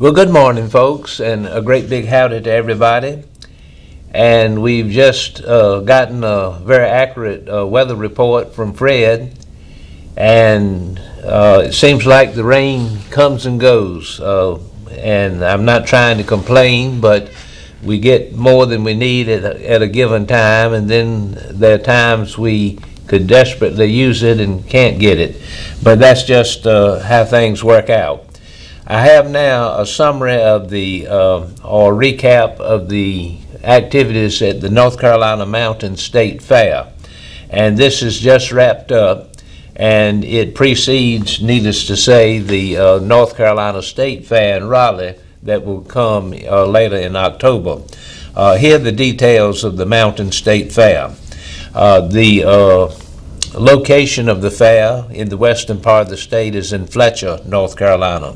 Well, good morning, folks, and a great big howdy to everybody. And we've just gotten a very accurate weather report from Fred, and it seems like the rain comes and goes. And I'm not trying to complain, but we get more than we need at a given time, and then there are times we could desperately use it and can't get it. But that's just how things work out. I have now a summary of the, or recap of the activities at the North Carolina Mountain State Fair. And this is just wrapped up, and it precedes, needless to say, the North Carolina State Fair in Raleigh that will come later in October. Here are the details of the Mountain State Fair. The location of the fair in the western part of the state is in Fletcher, North Carolina.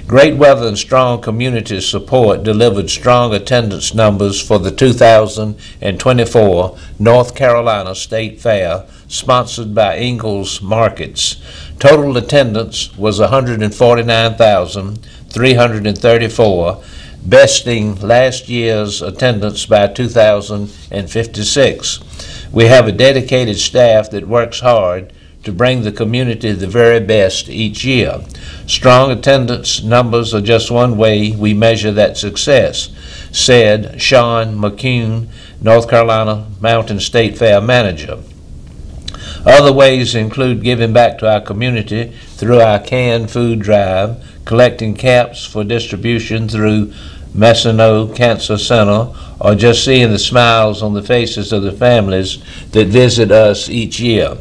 Great weather and strong community support delivered strong attendance numbers for the 2024 North Carolina State Fair, sponsored by Ingalls Markets. Total attendance was 149,334, besting last year's attendance by 2,056. We have a dedicated staff that works hard to bring the community the very best each year. Strong attendance numbers are just one way we measure that success, said Sean McCune, North Carolina Mountain State Fair manager. Other ways include giving back to our community through our canned food drive, collecting caps for distribution through Mesino Cancer Center, or just seeing the smiles on the faces of the families that visit us each year.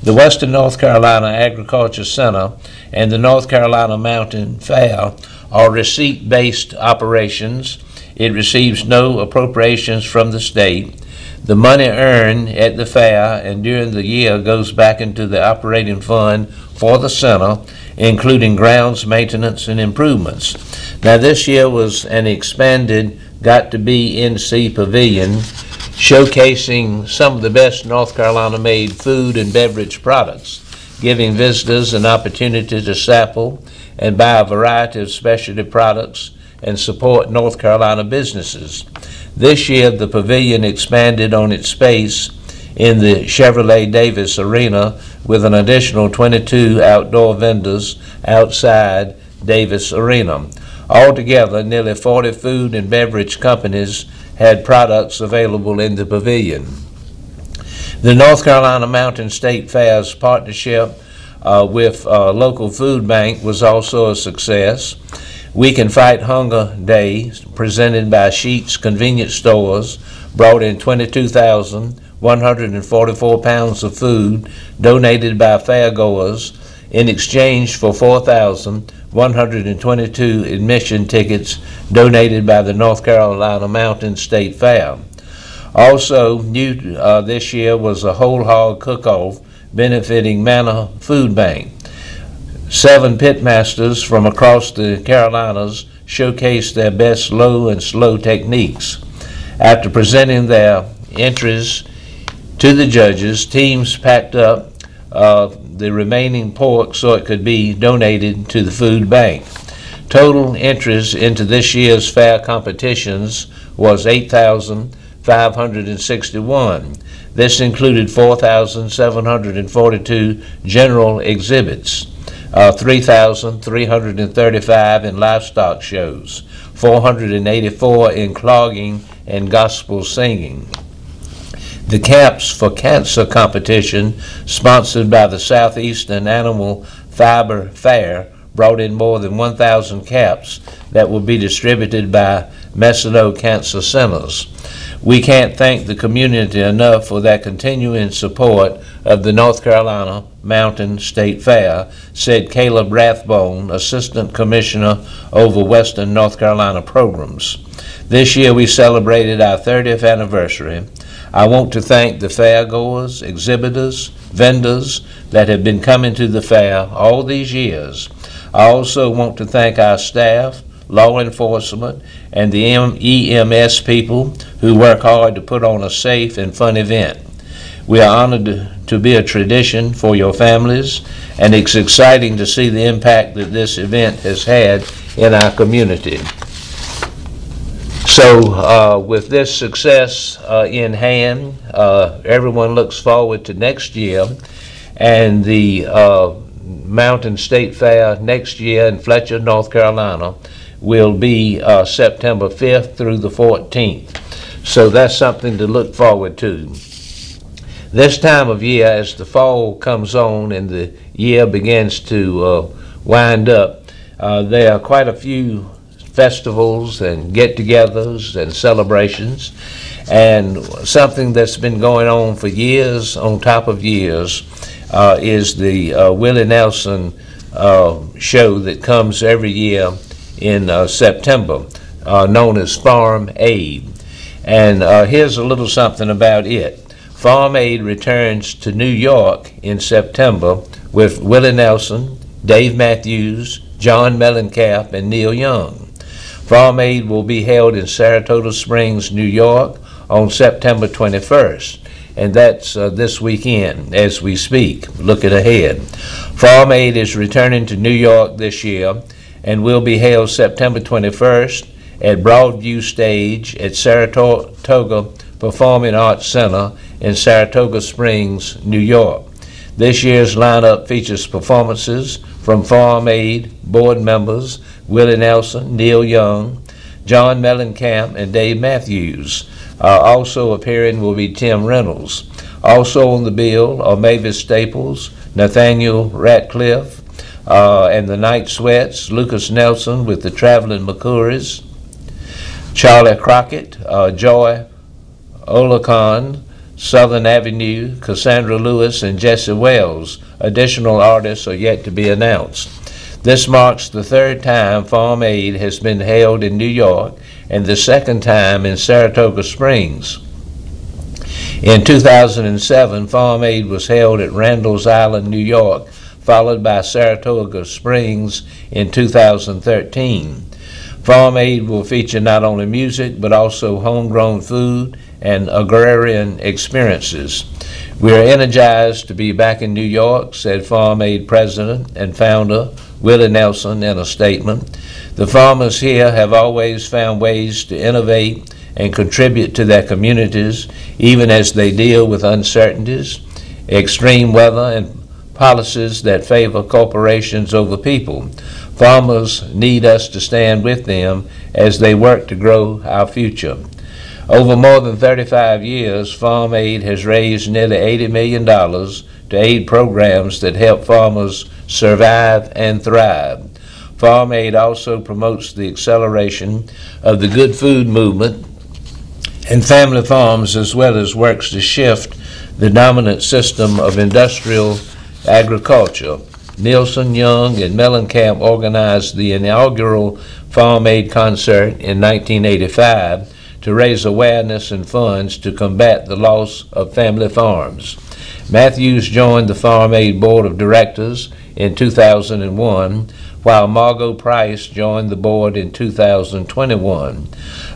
The Western North Carolina Agriculture Center and the North Carolina Mountain Fair are receipt-based operations. It receives no appropriations from the state. The money earned at the fair and during the year goes back into the operating fund for the center, including grounds maintenance and improvements. Now, this year was an expanded Got-to-Be-NC Pavilion, showcasing some of the best North Carolina-made food and beverage products, giving visitors an opportunity to sample and buy a variety of specialty products and support North Carolina businesses. This year, the pavilion expanded on its space in the Chevrolet Davis Arena with an additional 22 outdoor vendors outside Davis Arena. Altogether, nearly 40 food and beverage companies had products available in the pavilion. The North Carolina Mountain State Fair's partnership with local food bank was also a success. We Can Fight Hunger Day, presented by Sheetz Convenience Stores, brought in 22,144 pounds of food donated by fairgoers in exchange for 4,122 admission tickets donated by the North Carolina Mountain State Fair. Also new this year was a whole hog cook-off benefiting Manna Food Bank. 7 pitmasters from across the Carolinas showcased their best low and slow techniques. After presenting their entries to the judges, teams packed up the remaining pork so it could be donated to the food bank. Total entries into this year's fair competitions was 8,561. This included 4,742 general exhibits, 3,335 in livestock shows, 484 in clogging and gospel singing. The Caps for Cancer competition, sponsored by the Southeastern Animal Fiber Fair, brought in more than 1,000 caps that will be distributed by Mesino Cancer Centers. We can't thank the community enough for their continuing support of the North Carolina Mountain State Fair, said Caleb Rathbone, Assistant Commissioner over Western North Carolina Programs. This year we celebrated our 30th anniversary. I want to thank the fairgoers, exhibitors, vendors that have been coming to the fair all these years. I also want to thank our staff, law enforcement, and the EMS people who work hard to put on a safe and fun event. We are honored to be a tradition for your families, and it's exciting to see the impact that this event has had in our community. So with this success in hand, everyone looks forward to next year, and the Mountain State Fair next year in Fletcher, North Carolina will be September 5th through the 14th. So that's something to look forward to. This time of year, as the fall comes on and the year begins to wind up, there are quite a few festivals and get-togethers and celebrations, and something that's been going on for years on top of years is the Willie Nelson show that comes every year in September, known as Farm Aid. And here's a little something about it. Farm Aid returns to New York in September with Willie Nelson, Dave Matthews, John Mellencamp, and Neil Young. Farm Aid will be held in Saratoga Springs, New York on September 21st, and that's this weekend as we speak, looking ahead. Farm Aid is returning to New York this year and will be held September 21st at Broadview Stage at Saratoga Performing Arts Center in Saratoga Springs, New York. This year's lineup features performances from Farm Aid board members Willie Nelson, Neil Young, John Mellencamp, and Dave Matthews. Also appearing will be Tim Reynolds. Also on the bill are Mavis Staples, Nathaniel Ratcliffe, and the Night Sweats, Lucas Nelson with the Traveling McCouries, Charlie Crockett, Joy Olacon, Southern Avenue, Cassandra Lewis, and Jesse Wells. Additional artists are yet to be announced. This marks the third time Farm Aid has been held in New York and the second time in Saratoga Springs. In 2007, Farm Aid was held at Randall's Island, New York, followed by Saratoga Springs in 2013. Farm Aid will feature not only music but also homegrown food and agrarian experiences. We are energized to be back in New York, said Farm Aid President and founder Willie Nelson in a statement. The farmers here have always found ways to innovate and contribute to their communities, even as they deal with uncertainties, extreme weather, and policies that favor corporations over people. Farmers need us to stand with them as they work to grow our future. Over more than 35 years, Farm Aid has raised nearly $80 million to aid programs that help farmers survive and thrive. Farm Aid also promotes the acceleration of the good food movement and family farms, as well as works to shift the dominant system of industrial agriculture. Nielsen, Young, and Mellencamp organized the inaugural Farm Aid concert in 1985 to raise awareness and funds to combat the loss of family farms. Matthews joined the Farm Aid Board of Directors in 2001, while Margot Price joined the board in 2021.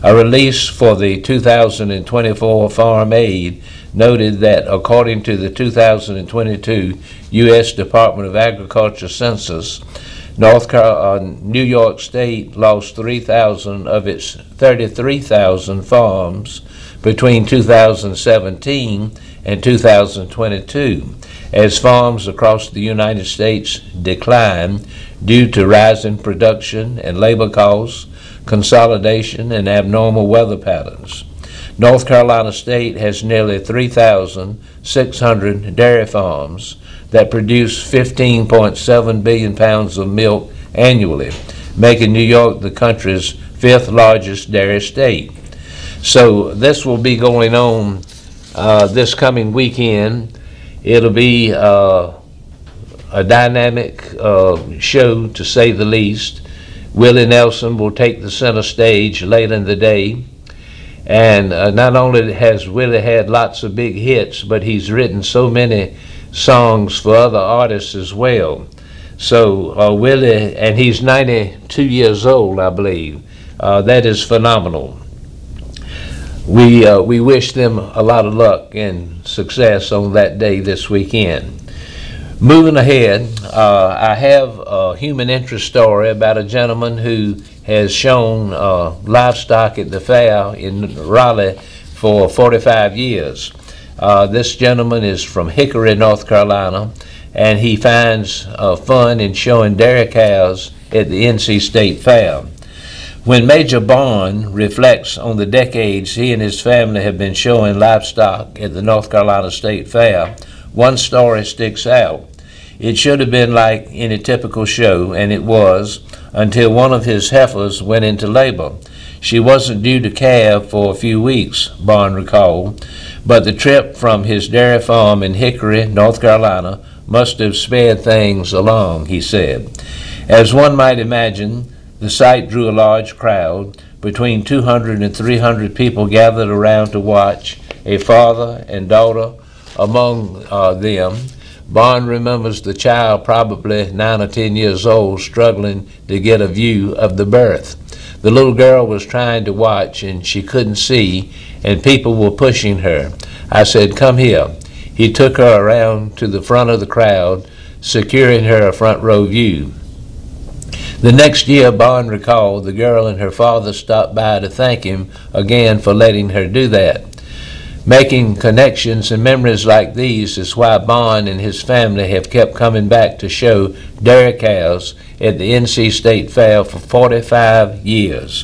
A release for the 2024 Farm Aid noted that according to the 2022 U.S. Department of Agriculture census, New York State lost 3,000 of its 33,000 farms between 2017 and 2022, as farms across the United States decline due to rising production and labor costs, consolidation, and abnormal weather patterns. North Carolina State has nearly 3,600 dairy farms that produce 15.7 billion pounds of milk annually, making New York the country's 5th largest dairy state. So this will be going on this coming weekend. It'll be a dynamic show, to say the least. Willie Nelson will take the center stage later in the day. And not only has Willie had lots of big hits, but he's written so many songs for other artists as well. So Willie, and he's 92 years old, I believe. That is phenomenal. We wish them a lot of luck and success on that day this weekend. Moving ahead, I have a human interest story about a gentleman who has shown livestock at the fair in Raleigh for 45 years. This gentleman is from Hickory, North Carolina, and he finds fun in showing dairy cows at the NC State Fair. When Major Bond reflects on the decades he and his family have been showing livestock at the North Carolina State Fair, one story sticks out. It should have been like any typical show, and it was, until one of his heifers went into labor. She wasn't due to calve for a few weeks, Bond recalled, but the trip from his dairy farm in Hickory, North Carolina, must have sped things along, he said. As one might imagine, the sight drew a large crowd. Between 200 and 300 people gathered around to watch, a father and daughter among them. Bond remembers the child, probably 9 or 10 years old, struggling to get a view of the birth. The little girl was trying to watch, and she couldn't see, and people were pushing her. I said, "Come here." He took her around to the front of the crowd, securing her a front row view. The next year, Bond recalled, the girl and her father stopped by to thank him again for letting her do that. Making connections and memories like these is why Bond and his family have kept coming back to show dairy cows at the NC State Fair for 45 years.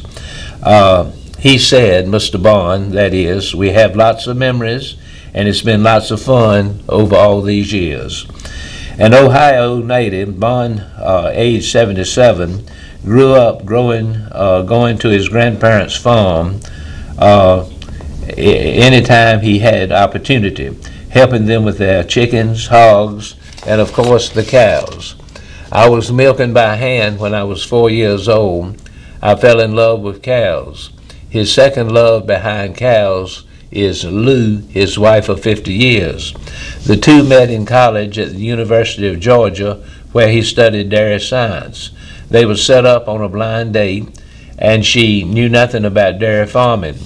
He said, Mr. Bond, that is, we have lots of memories, and it's been lots of fun over all these years. An Ohio native, Bond, age 77, grew up going to his grandparents' farm anytime he had opportunity, helping them with their chickens, hogs, and of course the cows. I was milking by hand when I was 4 years old. I fell in love with cows. His second love behind cows is Lou, his wife of 50 years. The two met in college at the University of Georgia, where he studied dairy science. They were set up on a blind date, and she knew nothing about dairy farming.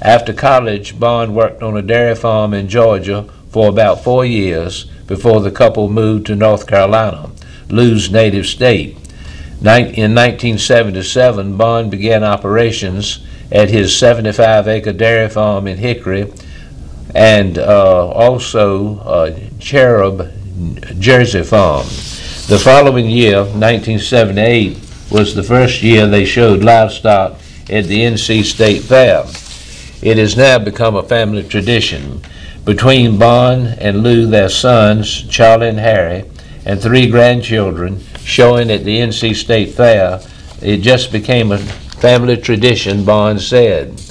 After college, Bond worked on a dairy farm in Georgia for about 4 years before the couple moved to North Carolina, Lou's native state. In 1977, Bond began operations at his 75-acre dairy farm in Hickory and also Cherub, Jersey farm. The following year, 1978, was the first year they showed livestock at the NC State Fair. It has now become a family tradition. Between Bond and Lou, their sons, Charlie and Harry, and 3 grandchildren showing at the NC State Fair, it just became a family tradition, Bond said.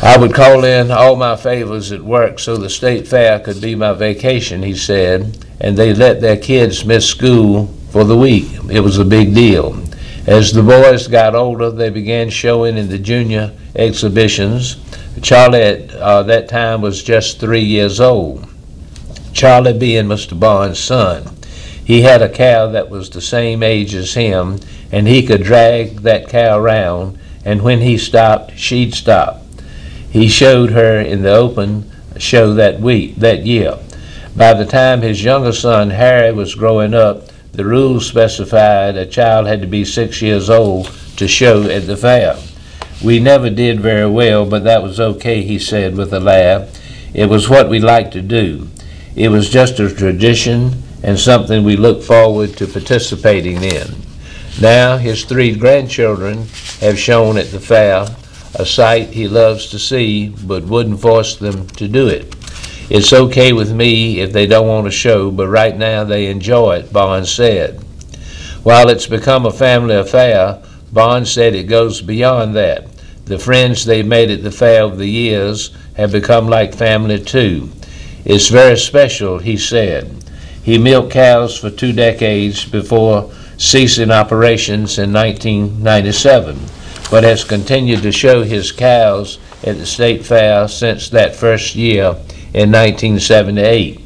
I would call in all my favors at work so the state fair could be my vacation, he said, and they let their kids miss school for the week. It was a big deal. As the boys got older, they began showing in the junior exhibitions. Charlie at that time was just 3 years old. Charlie being Mr. Bond's son. He had a cow that was the same age as him, and he could drag that cow around, and when he stopped, she'd stop. He showed her in the open show that year. By the time his younger son, Harry, was growing up, the rules specified a child had to be 6 years old to show at the fair. We never did very well, but that was okay, he said with a laugh. It was what we liked to do. It was just a tradition and something we look forward to participating in. Now his 3 grandchildren have shown at the fair, a sight he loves to see but wouldn't force them to do it. It's okay with me if they don't want to show, but right now they enjoy it, Bond said. While it's become a family affair, Bond said it goes beyond that. The friends they've made at the fair over the years have become like family too. It's very special, he said. He milked cows for 2 decades before ceasing operations in 1997, but has continued to show his cows at the state fair since that first year in 1978.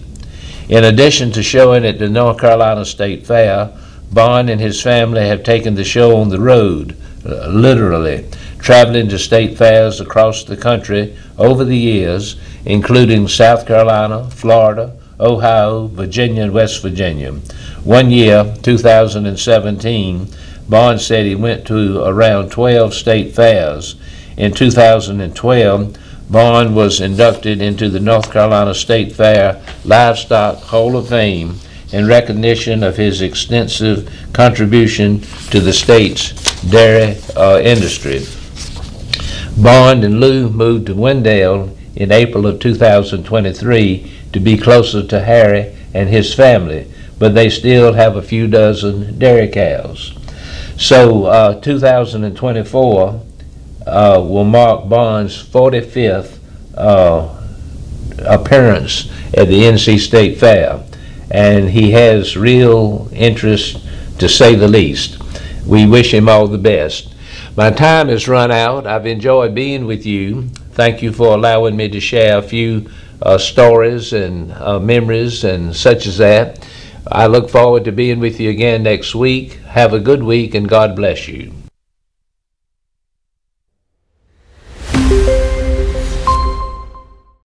In addition to showing at the North Carolina State Fair, Bond and his family have taken the show on the road, literally, traveling to state fairs across the country over the years, including South Carolina, Florida, Ohio, Virginia, and West Virginia. One year, 2017, Bond said he went to around 12 state fairs. In 2012, Bond was inducted into the North Carolina State Fair Livestock Hall of Fame in recognition of his extensive contribution to the state's dairy industry. Bond and Lou moved to Wendell in April of 2023 to be closer to Harry and his family, but they still have a few dozen dairy cows. So 2024 will mark Bond's 45th appearance at the NC State Fair, and he has real interest, to say the least. We wish him all the best. My time has run out. I've enjoyed being with you. Thank you for allowing me to share a few stories and memories and such as that. I look forward to being with you again next week. Have a good week, and God bless you.